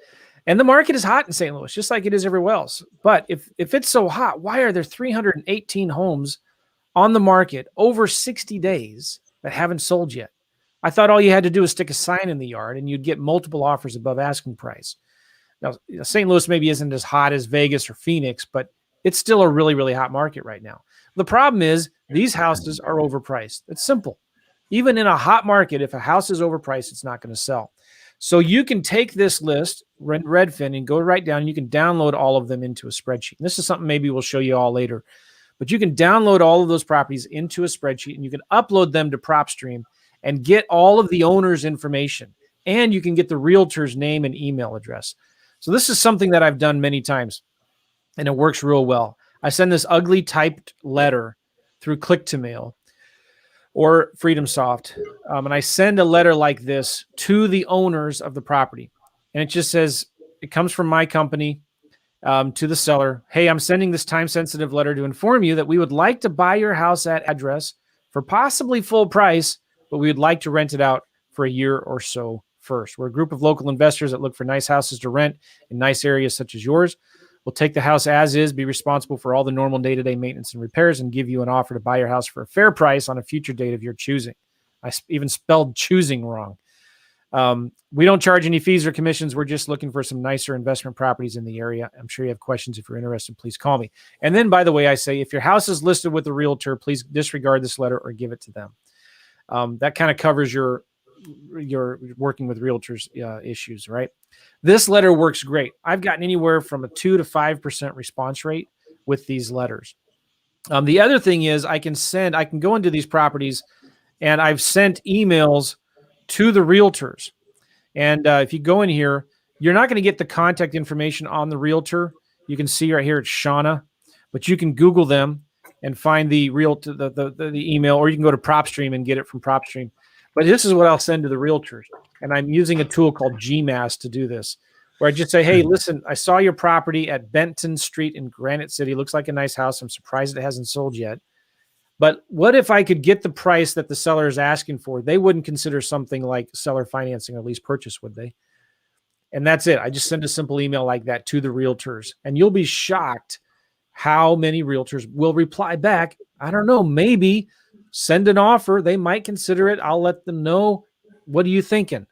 And the market is hot in St. Louis, just like it is everywhere else. But if it's so hot, why are there 318 homes on the market over 60 days that haven't sold yet? I thought all you had to do was stick a sign in the yard and you'd get multiple offers above asking price. Now, St. Louis maybe isn't as hot as Vegas or Phoenix, but it's still a really, really hot market right now. The problem is these houses are overpriced. It's simple. Even in a hot market, if a house is overpriced, it's not going to sell. So you can take this list, Redfin, and go right down, and you can download all of them into a spreadsheet. And this is something maybe we'll show you all later. But you can download all of those properties into a spreadsheet, and you can upload them to PropStream and get all of the owner's information. And you can get the realtor's name and email address. So this is something that I've done many times, and it works real well. I send this ugly typed letter through Click-to-Mail or FreedomSoft, and I send a letter like this to the owners of the property. And it just says, it comes from my company to the seller. Hey, I'm sending this time-sensitive letter to inform you that we would like to buy your house at address for possibly full price, but we would like to rent it out for a year or so first. We're a group of local investors that look for nice houses to rent in nice areas such as yours. We'll take the house as is, be responsible for all the normal day-to-day maintenance and repairs, and give you an offer to buy your house for a fair price on a future date of your choosing. I even spelled choosing wrong. We don't charge any fees or commissions. We're just looking for some nicer investment properties in the area. I'm sure you have questions. If you're interested, please call me. And then, by the way, I say, if your house is listed with a realtor, please disregard this letter or give it to them. That kind of covers your working with realtors issues, right? This letter works great. I've gotten anywhere from a 2 to 5% response rate with these letters. The other thing is I can go into these properties, and I've sent emails to the realtors. And if you go in here, you're not going to get the contact information on the realtor. You can see right here, it's Shauna, but you can Google them and find the realtor, the email, or you can go to PropStream and get it from PropStream. But this is what I'll send to the realtors. And I'm using a tool called GMass to do this, where I just say, hey, listen, I saw your property at Benton Street in Granite City. Looks like a nice house. I'm surprised it hasn't sold yet. But what if I could get the price that the seller is asking for? They wouldn't consider something like seller financing or lease purchase, would they? And that's it. I just send a simple email like that to the realtors. And you'll be shocked how many realtors will reply back. I don't know, maybe send an offer. They might consider it. I'll let them know. What are you thinking?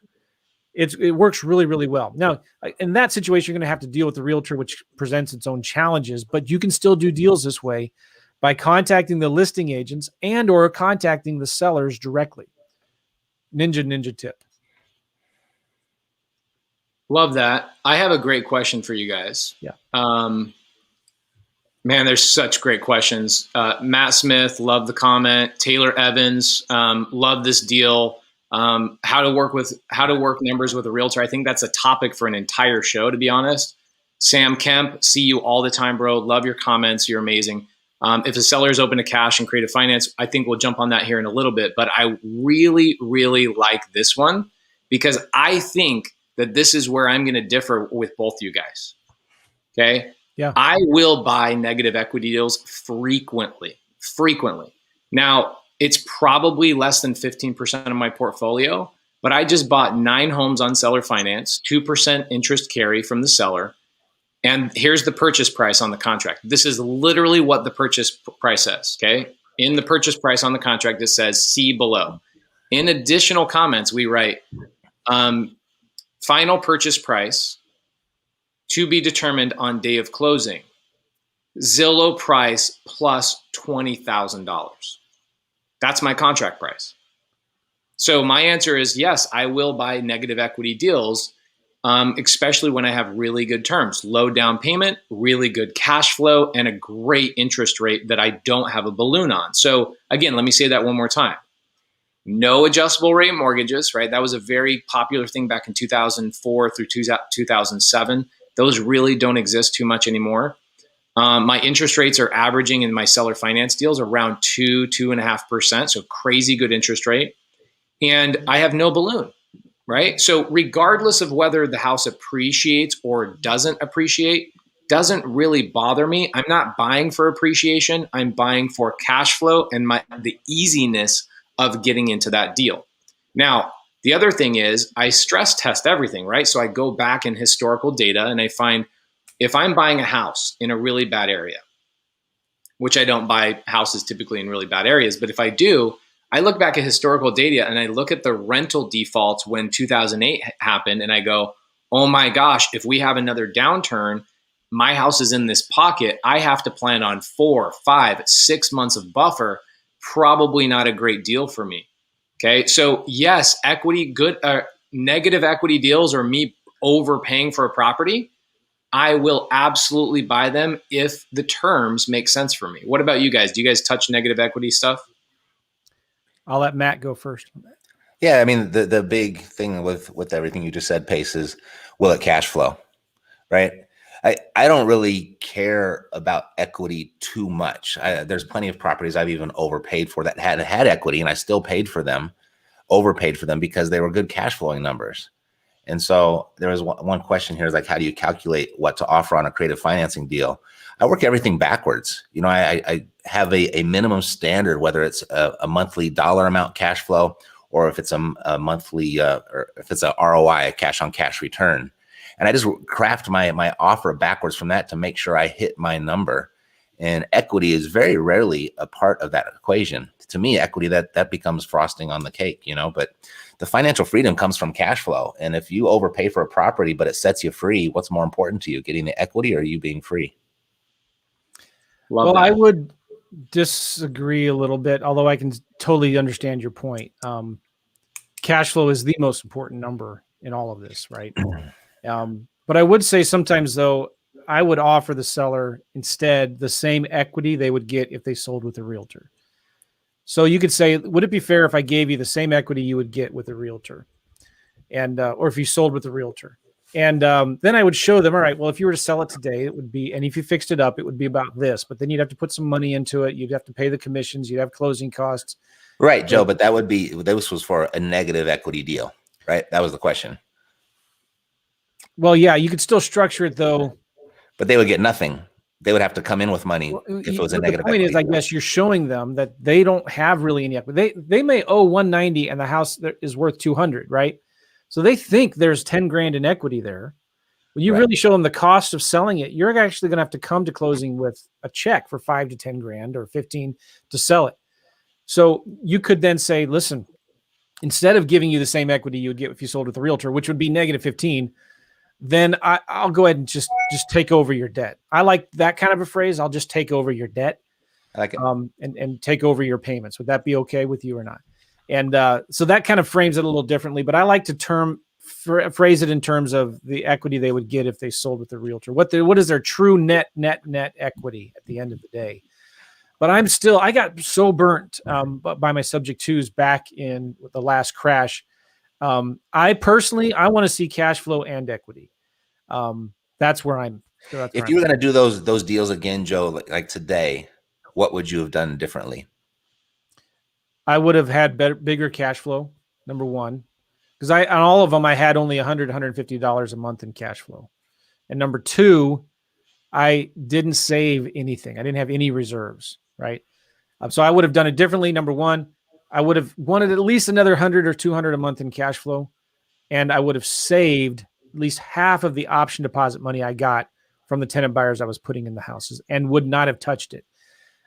It works really, really well. Now, in that situation, you're going to have to deal with the realtor, which presents its own challenges, but you can still do deals this way by contacting the listing agents and or contacting the sellers directly. Ninja tip. Love that. I have a great question for you guys. Yeah. Man, there's such great questions. Matt Smith, love the comment. Taylor Evans, love this deal. How to work numbers with a realtor. I think that's a topic for an entire show, to be honest. Sam Kemp, see you all the time, bro. Love your comments. You're amazing. If a seller is open to cash and creative finance, I think we'll jump on that here in a little bit. But I really, really like this one because I think that this is where I'm going to differ with both you guys. Okay. Yeah. I will buy negative equity deals frequently. Now, it's probably less than 15% of my portfolio, but I just bought 9 homes on seller finance, 2% interest carry from the seller. And here's the purchase price on the contract. This is literally what the purchase price says, okay? In the purchase price on the contract, it says see below. In additional comments, we write final purchase price to be determined on day of closing. Zillow price plus $20,000. That's my contract price. So my answer is yes, I will buy negative equity deals, especially when I have really good terms, low down payment, really good cash flow, and a great interest rate that I don't have a balloon on. So again, let me say that one more time. No adjustable rate mortgages, right? That was a very popular thing back in 2004 through 2007. Those really don't exist too much anymore. My interest rates are averaging in my seller finance deals around 2.5%. So crazy good interest rate. And I have no balloon, right? So regardless of whether the house appreciates or doesn't appreciate, doesn't really bother me. I'm not buying for appreciation. I'm buying for cash flow and the easiness of getting into that deal. Now, the other thing is I stress test everything, right? So I go back in historical data and I find if I'm buying a house in a really bad area, which I don't buy houses typically in really bad areas, but if I do, I look back at historical data and I look at the rental defaults when 2008 happened and I go, oh my gosh, if we have another downturn, my house is in this pocket. I have to plan on 4, 5, 6 months of buffer. Probably not a great deal for me. Okay. So yes, negative equity deals or me overpaying for a property, I will absolutely buy them if the terms make sense for me. What about you guys? Do you guys touch negative equity stuff? I'll let Matt go first. Yeah, I mean, the big thing with everything you just said, Pace, is will it cash flow, right? I don't really care about equity too much. There's plenty of properties I've even overpaid for that had equity, and I still overpaid for them because they were good cash flowing numbers. And so there was one question here is like, how do you calculate what to offer on a creative financing deal? I work everything backwards. You know, I have a minimum standard, whether it's a monthly dollar amount cash flow, or if it's a monthly, or if it's a ROI, a cash on cash return. And I just craft my offer backwards from that to make sure I hit my number. And equity is very rarely a part of that equation. To me, equity, that becomes frosting on the cake, you know, but the financial freedom comes from cash flow. And if you overpay for a property, but it sets you free, what's more important to you, getting the equity or you being free? Well, I would disagree a little bit, although I can totally understand your point. Cash flow is the most important number in all of this, right? But I would say sometimes, though, I would offer the seller instead the same equity they would get if they sold with a realtor. So you could say, would it be fair if I gave you the same equity you would get with a realtor, and or if you sold with a realtor? And then I would show them, all right, well, if you were to sell it today, it would be, and if you fixed it up, it would be about this, but then you'd have to put some money into it. You'd have to pay the commissions. You'd have closing costs. Right, Joe, but this was for a negative equity deal, right? That was the question. Well, yeah, you could still structure it though. But they would get nothing. They would have to come in with money if it was a negative equity. The point is, I guess you're showing them that they don't have really any equity. They may owe 190 and the house is worth 200, right? So they think there's 10 grand in equity there. When you really show them the cost of selling it, you're actually going to have to come to closing with a check for 5 to 10 grand or 15 to sell it. So you could then say, listen, instead of giving you the same equity you would get if you sold with a realtor, which would be negative 15, then I'll go ahead and just take over your debt. I like that kind of a phrase. I'll just take over your debt. I like it. And take over your payments. Would that be okay with you or not? And so that kind of frames it a little differently, but I like to phrase it in terms of the equity they would get if they sold with the realtor. What is their true net equity at the end of the day? But I got so burnt by my subject twos back in the last crash. I personally, I want to see cash flow and equity. That's where I'm. If you were going to do those deals again, Joe, like today, what would you have done differently? I would have had bigger cash flow. Number one, because on all of them, I had only $100, $150 a month in cash flow. And number two, I didn't save anything. I didn't have any reserves, right? So I would have done it differently. Number one, I would have wanted at least another 100 or 200 a month in cash flow. And I would have saved at least half of the option deposit money I got from the tenant buyers I was putting in the houses and would not have touched it.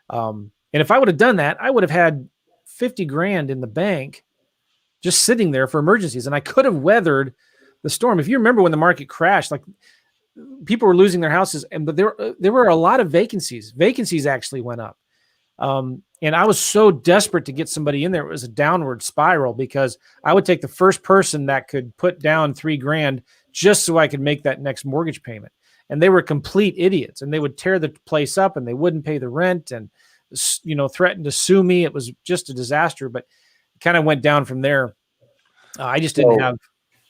And if I would have done that, I would have had 50 grand in the bank just sitting there for emergencies. And I could have weathered the storm. If you remember when the market crashed, like people were losing their houses, but there were a lot of vacancies. Vacancies actually went up. And I was so desperate to get somebody in there. It was a downward spiral because I would take the first person that could put down $3,000 just so I could make that next mortgage payment. And they were complete idiots, and they would tear the place up and they wouldn't pay the rent and, threatened to sue me. It was just a disaster, but it kind of went down from there. I just didn't have.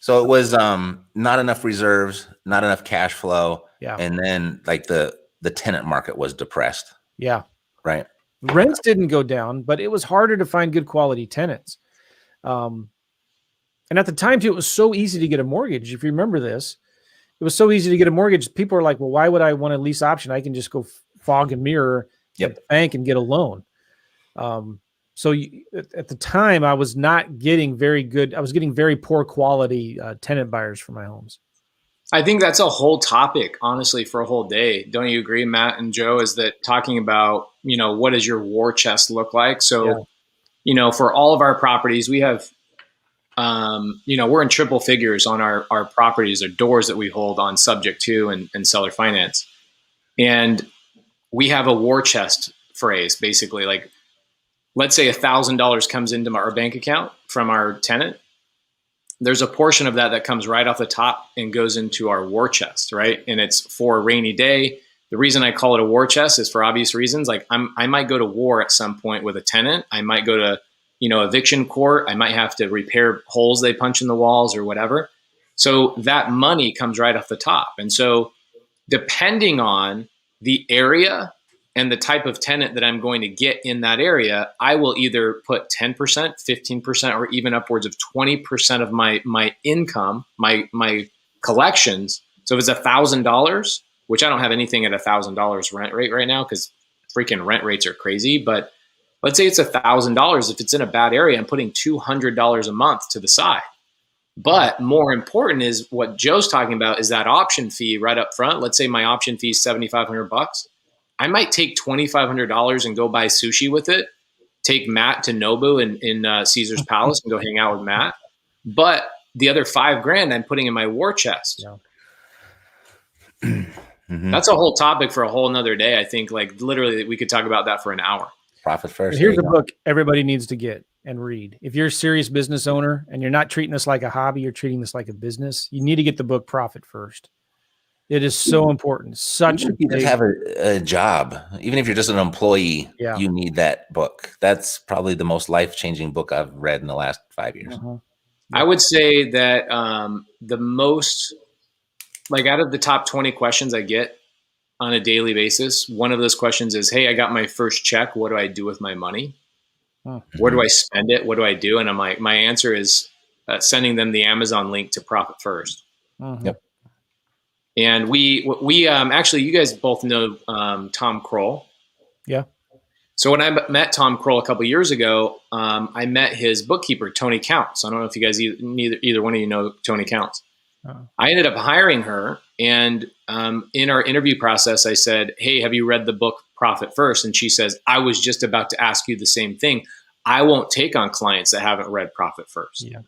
So it was not enough reserves, not enough cash flow. Yeah. And then like the tenant market was depressed. Yeah. Right. Rents didn't go down, but it was harder to find good quality tenants. And at the time too, it was so easy to get a mortgage. If you remember this, it was so easy to get a mortgage. People are like, well, why would I want a lease option? I can just go fog and mirror at the bank and get a loan. So at the time I was not getting very good. I was getting very poor quality tenant buyers for my homes. I think that's a whole topic, honestly, for a whole day. Don't you agree, Matt and Joe, is that talking about, what does your war chest look like? So, for all of our properties, we have, we're in triple figures on our properties or doors that we hold on subject to and seller finance. And we have a war chest phrase, basically, like, let's say $1,000 comes into our bank account from our tenant. There's a portion of that comes right off the top and goes into our war chest, right? And it's for a rainy day. The reason I call it a war chest is for obvious reasons. Like I might go to war at some point with a tenant. I might go to, eviction court. I might have to repair holes they punch in the walls or whatever. So that money comes right off the top. And so depending on the area and the type of tenant that I'm going to get in that area, I will either put 10%, 15%, or even upwards of 20% of my income, my collections. So if it's $1,000, which I don't have anything at $1,000 rent rate right now because freaking rent rates are crazy. But let's say it's $1,000. If it's in a bad area, I'm putting $200 a month to the side. But more important is what Joe's talking about is that option fee right up front. Let's say my option fee is $7,500. I might take $2,500 and go buy sushi with it. Take Matt to Nobu in Caesar's Palace and go hang out with Matt. But the other $5,000 I'm putting in my war chest. Yeah. That's a whole topic for a whole nother day. I think like literally we could talk about that for an hour. Profit first. Here's a book everybody needs to get and read. If you're a serious business owner and you're not treating this like a hobby, you're treating this like a business, you need to get the book Profit First. It is so important. Such even if you just have a job, even if you're just an employee, you need that book. That's probably the most life-changing book I've read in the last 5 years. I would say that the most, like out of the top 20 questions I get on a daily basis, one of those questions is, hey, I got my first check. What do I do with my money? Where do I spend it? What do I do? And I'm like, my answer is sending them the Amazon link to Profit First. Yep. And we actually, you guys both know Tom Kroll. Yeah. So when I met Tom Kroll a couple of years ago, I met his bookkeeper, Tony Counts. I don't know if you guys either one of you know Tony Counts. I ended up hiring her, and in our interview process, I said, "Hey, have you read the book Profit First?" And she says, "I was just about to ask you the same thing. I won't take on clients that haven't read Profit First." Yeah.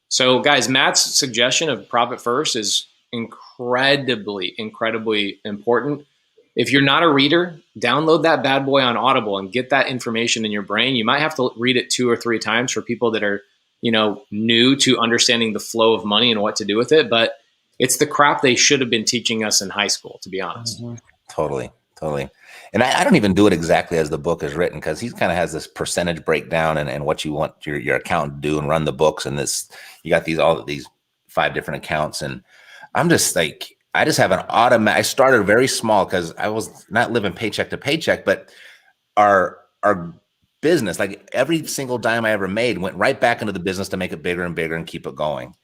So, guys, Matt's suggestion of Profit First is incredibly important. if you're not a reader, download that bad boy on Audible and get that information in your brain. You might have to read it 2 or 3 times for people that are, new to understanding the flow of money and what to do with it. But it's the crap they should have been teaching us in high school, to be honest. Mm-hmm. Totally. And I don't even do it exactly as the book is written, because he kind of has this percentage breakdown and what you want your accountant to do and run the books. And you got all of these 5 different accounts. And I'm just like, I just have an automatic. I started very small because I was not living paycheck to paycheck, but our business, like every single dime I ever made went right back into the business to make it bigger and bigger and keep it going.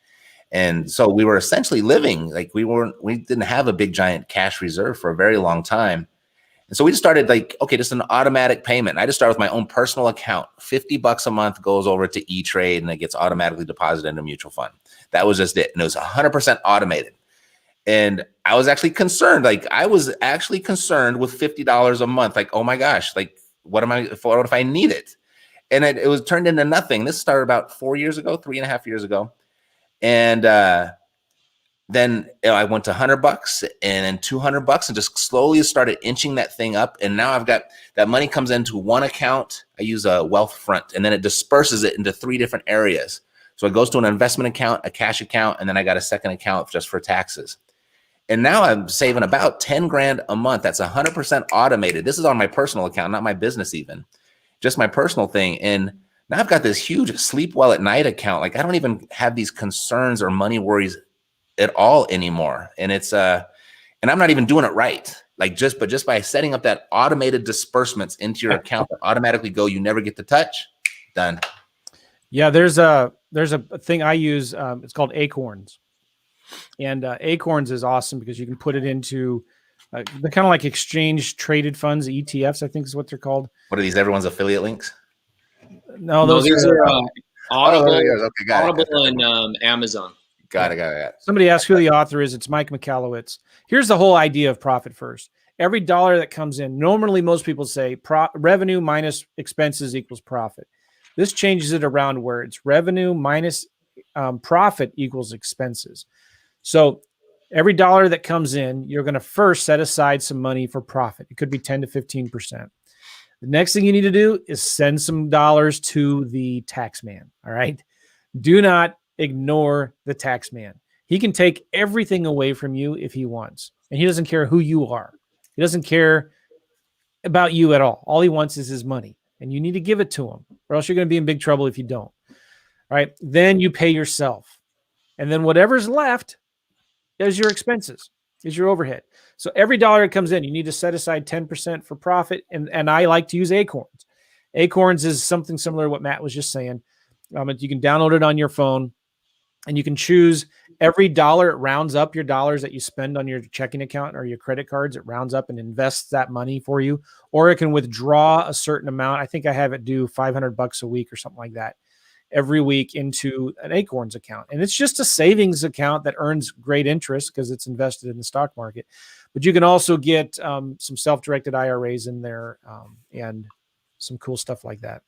And so we were essentially living like we didn't have a big giant cash reserve for a very long time. And so we just started like, okay, just an automatic payment. I just started with my own personal account. $50 a month goes over to E-Trade and it gets automatically deposited into a mutual fund. That was just it. And it was 100% automated. And I was actually concerned. Like I was actually concerned with $50 a month. Like, oh my gosh, like what if I need it? And it was turned into nothing. This started about 4 years ago, 3.5 years ago. And then I went to $100 and then $200 and just slowly started inching that thing up. And now I've got that money comes into one account. I use a Wealthfront, and then it disperses it into 3 different areas. So it goes to an investment account, a cash account, and then I got a second account just for taxes. And now I'm saving about 10 grand a month. That's 100% automated. This is on my personal account, not my business even, just my personal thing. And now I've got this huge sleep well at night account. Like I don't even have these concerns or money worries at all anymore. And it's and I'm not even doing it right. Like just by setting up that automated disbursements into your account that automatically go, you never get to touch, done. Yeah, there's a thing I use. It's called Acorns. And Acorns is awesome because you can put it into they're kind of like exchange traded funds, ETFs, I think is what they're called. What are these? Everyone's affiliate links? No, those are Audible, okay, got it. and Amazon. Got it. Somebody asked who the author is. It's Mike McCallowitz. Here's the whole idea of profit first. Every dollar that comes in, normally most people say revenue minus expenses equals profit. This changes it around where it's revenue minus profit equals expenses. So every dollar that comes in, you're going to first set aside some money for profit. It could be 10 to 15%. The next thing you need to do is send some dollars to the tax man. All right. Do not ignore the tax man. He can take everything away from you if he wants. And he doesn't care who you are. He doesn't care about you at all. All he wants is his money. And you need to give it to him, or else you're going to be in big trouble if you don't. All right. Then you pay yourself. And then whatever's left is your expenses, is your overhead. So every dollar that comes in, you need to set aside 10% for profit. And I like to use Acorns. Acorns is something similar to what Matt was just saying. You can download it on your phone, and you can choose every dollar. It rounds up your dollars that you spend on your checking account or your credit cards. It rounds up and invests that money for you, or it can withdraw a certain amount. I think I have it do $500 a week or something like that every week into an Acorns account. And it's just a savings account that earns great interest because it's invested in the stock market. But you can also get some self-directed IRAs in there and some cool stuff like that.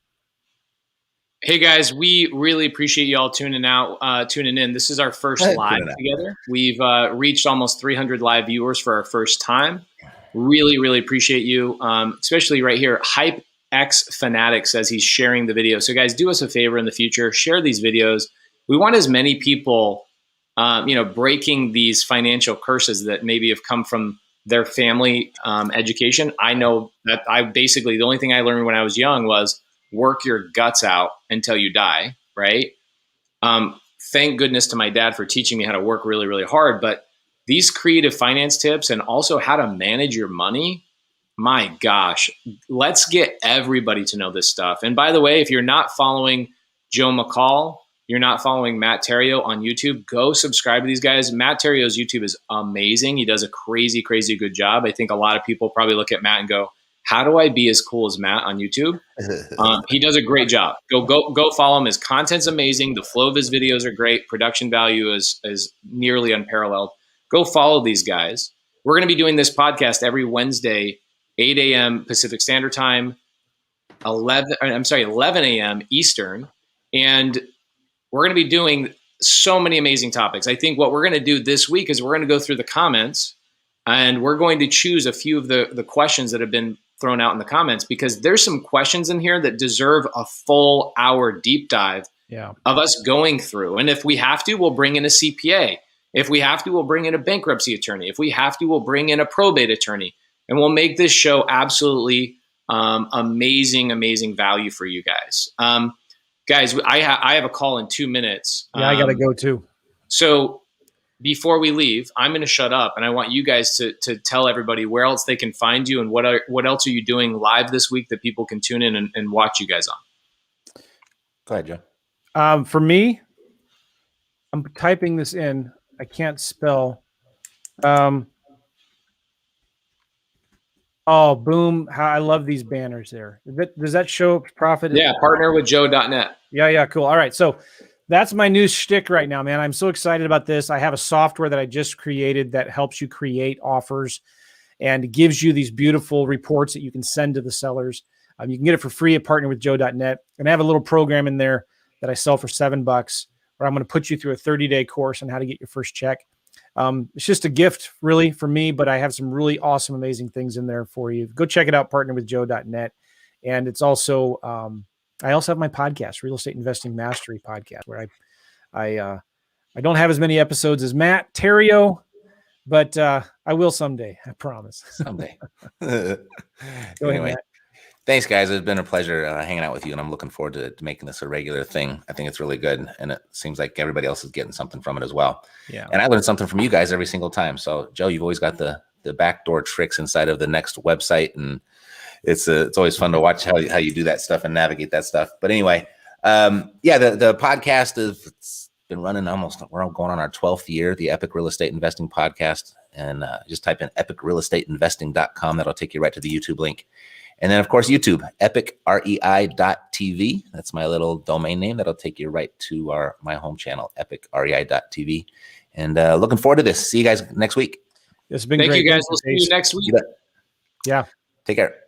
Hey guys, we really appreciate you all tuning in. This is our first live together. We've reached almost 300 live viewers for our first time. Really, really appreciate you, especially right here. Hype X Fanatic says he's sharing the video. So guys, do us a favor in the future, share these videos. We want as many people, breaking these financial curses that maybe have come from their family education. I know that the only thing I learned when I was young was work your guts out until you die, right? Thank goodness to my dad for teaching me how to work really, really hard. But these creative finance tips and also how to manage your money, my gosh, let's get everybody to know this stuff. And by the way, if you're not following Joe McCall, you're not following Matt Theriault on YouTube, go subscribe to these guys. Matt Theriault's YouTube is amazing. He does a crazy, crazy good job. I think a lot of people probably look at Matt and go, how do I be as cool as Matt on YouTube? He does a great job. Go follow him. His content's amazing. The flow of his videos are great. Production value is nearly unparalleled. Go follow these guys. We're going to be doing this podcast every Wednesday, 8 a.m. Pacific Standard Time, 11 a.m. Eastern. And we're going to be doing so many amazing topics. I think what we're going to do this week is we're going to go through the comments And we're going to choose a few of the questions that have been thrown out in the comments, because there's some questions in here that deserve a full hour deep dive of us going through. And if we have to, we'll bring in a CPA. If we have to, we'll bring in a bankruptcy attorney. If we have to, we'll bring in a probate attorney. And we'll make this show absolutely amazing, amazing value for you guys. Guys, I have a call in 2 minutes. Yeah, I got to go too. So before we leave, I'm going to shut up, and I want you guys to tell everybody where else they can find you, and what else are you doing live this week that people can tune in and watch you guys on. Go ahead, Joe. For me, I'm typing this in. I can't spell. Oh, boom. How I love these banners there. Does that show profit? Yeah, partnerwithjoe.net. Yeah, cool. All right. So that's my new shtick right now, man. I'm so excited about this. I have a software that I just created that helps you create offers and gives you these beautiful reports that you can send to the sellers. You can get it for free at partnerwithjoe.net. And I have a little program in there that I sell for $7, where I'm going to put you through a 30-day course on how to get your first check. It's just a gift really for me, but I have some really awesome, amazing things in there for you. Go check it out, partnerwithjoe.net. And it's also, I also have my podcast, Real Estate Investing Mastery Podcast, where I don't have as many episodes as Matt Theriault, but I will someday. I promise. Someday. Go Anyway, ahead, Matt. thanks, guys. It's been a pleasure hanging out with you, and I'm looking forward to making this a regular thing. I think it's really good, and it seems like everybody else is getting something from it as well. Yeah. And I learn something from you guys every single time. So, Joe, you've always got the backdoor tricks inside of the next website, and it's always fun to watch how you do that stuff and navigate that stuff. But anyway, the podcast it's been running we're going on our 12th year, the Epic Real Estate Investing Podcast, and just type in epicrealestateinvesting.com. That'll take you right to the YouTube link. And then, of course, YouTube, epicrei.tv. That's my little domain name. That'll take you right to my home channel, epicrei.tv. And looking forward to this. See you guys next week. It's been Thank great. you, guys. We'll see you next week. Yeah. Take care.